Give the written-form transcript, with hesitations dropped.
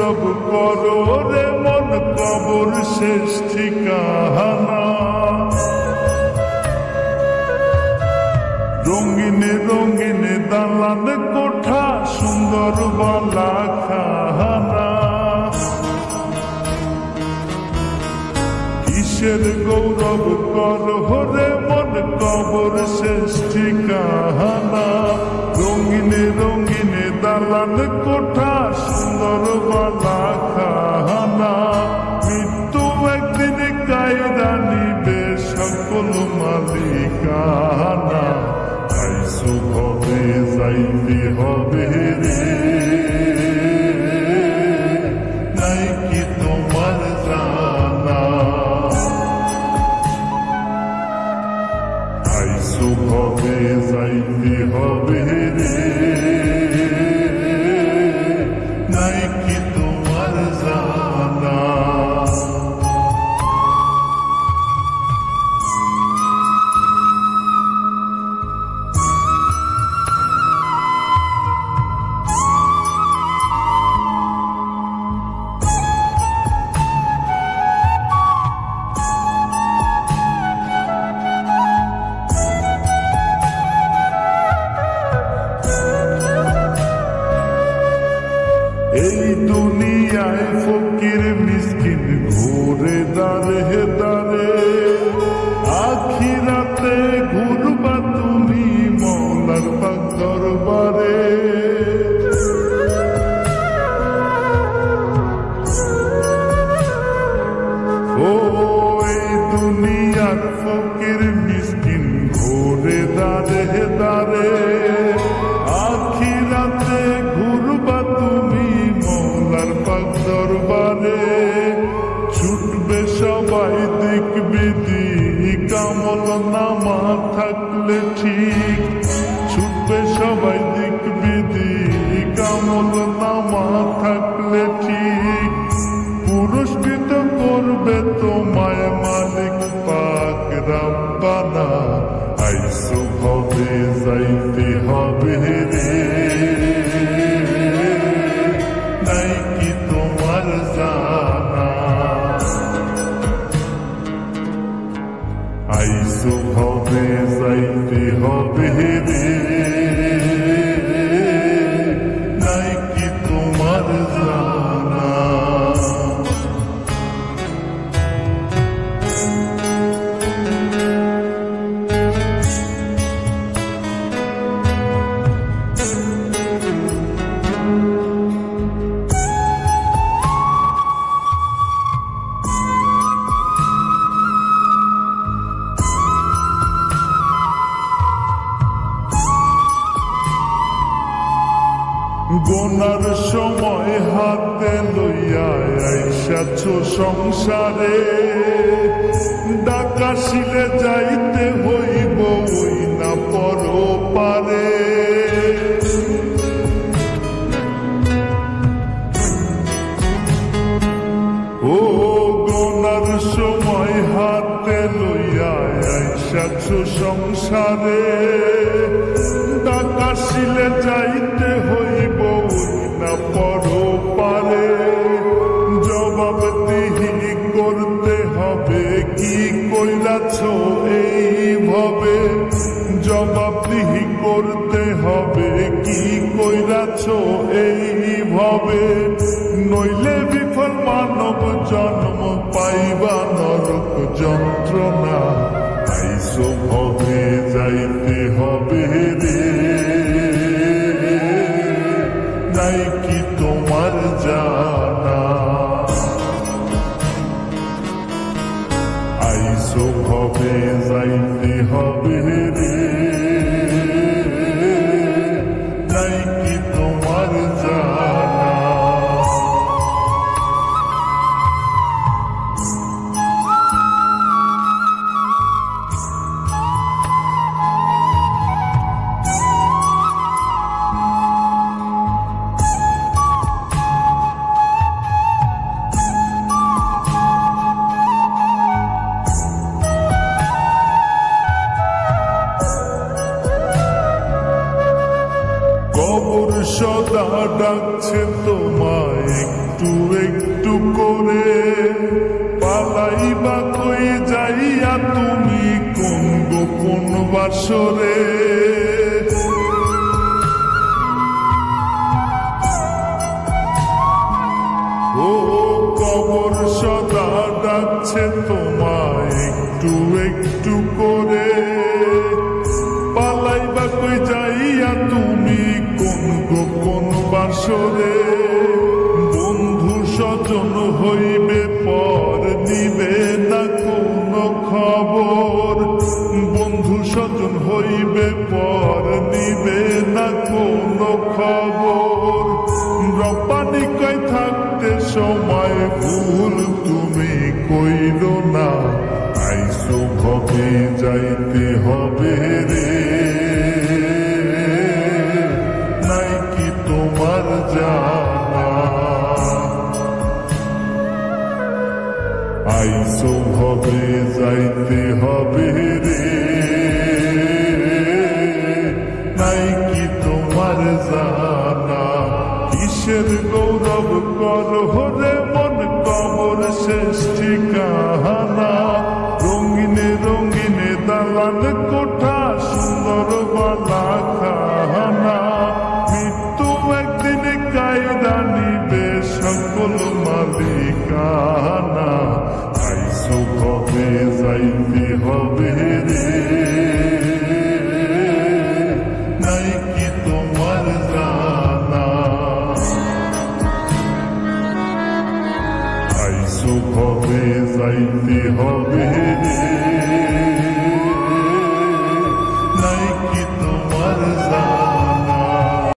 গৌরব করো রে মন কবর শেষ ঠিকানা। রঙিনে রঙিনে দালান কোঠা সুন্দর বালা খানা। কিসের গৌরব করো রে মন কবর শেষ ঠিকানা। রঙিনে রঙিনে দালান কোঠা সুন্দর বালা খানা। মৃত্যু একদিন কায়দা নিবে সকল মালিকানা। আইসো হবে যাইতে হবে রে, নাই কি তোমার জানা। আইসো হবে যাইতে হবে রে, নাই কি তোমার জানা। এই দুনিয়ায় ফকির মিসকিন ঘুরে দাঁড়ে দাঁড়ে। আখিরাতে ঘুরবা তুমি মওলার পাক দরবারে। ও এই দুনিয়ার ফকির মিসকিন ঘুরে দাঁড়ে দাঁড়ে। আখিরাতে ঘুরবা তুমি মওলার পাক দরবারে। ছুটবে সবাই দিক বিদিক আমল নামা থাকলে ঠিক। ছুটবে সবাই দিক বিদিক আমল নামা থাকলে ঠিক। পুরস্কৃত করবে তোমায় মালিক পাক রব্বানা। আইসো হবে যাইতে হবে রে, নাই কি তোমার জানা। আইসো হবে যাইতে হবে রে, নাই কি তোমার জানা। গোনার সময় হাতে লইয়া আইসাছ সংসারে। ডাকাশিলে যাইতে হইব ওই না পরপারে। ও গোনার সময় হাতে লইয়া আইসাছ সংসারে। ডাকাশিলে যাইতে হইব না পরপারে। জবাবদিহি করতে হবে কি কইরাছ এইভাবে। জবাবদিহি করতে হবে কি কইরাছ এইভাবে। নইলে বিফল মানব জন্ম পাইবা নরক যন্ত্রণা। আইসো হবে যাইতে হবে রে, নাই কি তোমার জানা। আইসো হবে যাইতে হবে রে, নাই কি তোমার জানা। কবর সদা ডাকছে তোমায় একটু পালাইবা কই যাইয়া তুমি কোন গোপন বাসরে। ও কবর সদা ডাকছে তোমায় একটু একটু করে, পালাইবা কই যাইয়া তুমি কোন গোপন বাসরে। বন্ধু স্বজন হইবে পর নিবে না কোনো খবর, বন্ধু স্বজন হইবে পর নিবে না কোনো খবর। রব্বানি কই থাকতে সময় ভুল তুমি কইল না, আইসো ভবে যাইতে হবে রে। নাই কি তোমার জানা, আইসো ভবে যাইতে হবে রে। নাই কি তোমার জানা, কিসের গৌরব কর হরে মন কবর শেষ ঠিকানা। রঙিনে রঙিনে দালান কোঠা সুন্দর বালা খানা, মৃত্যু একদিন কায়দা নিবে সকল মালিকানা। আইসো ভবে যাইতে হবে রে। নাই কি তোমার জানা, আইসো ভবে যাইতে হবে রে।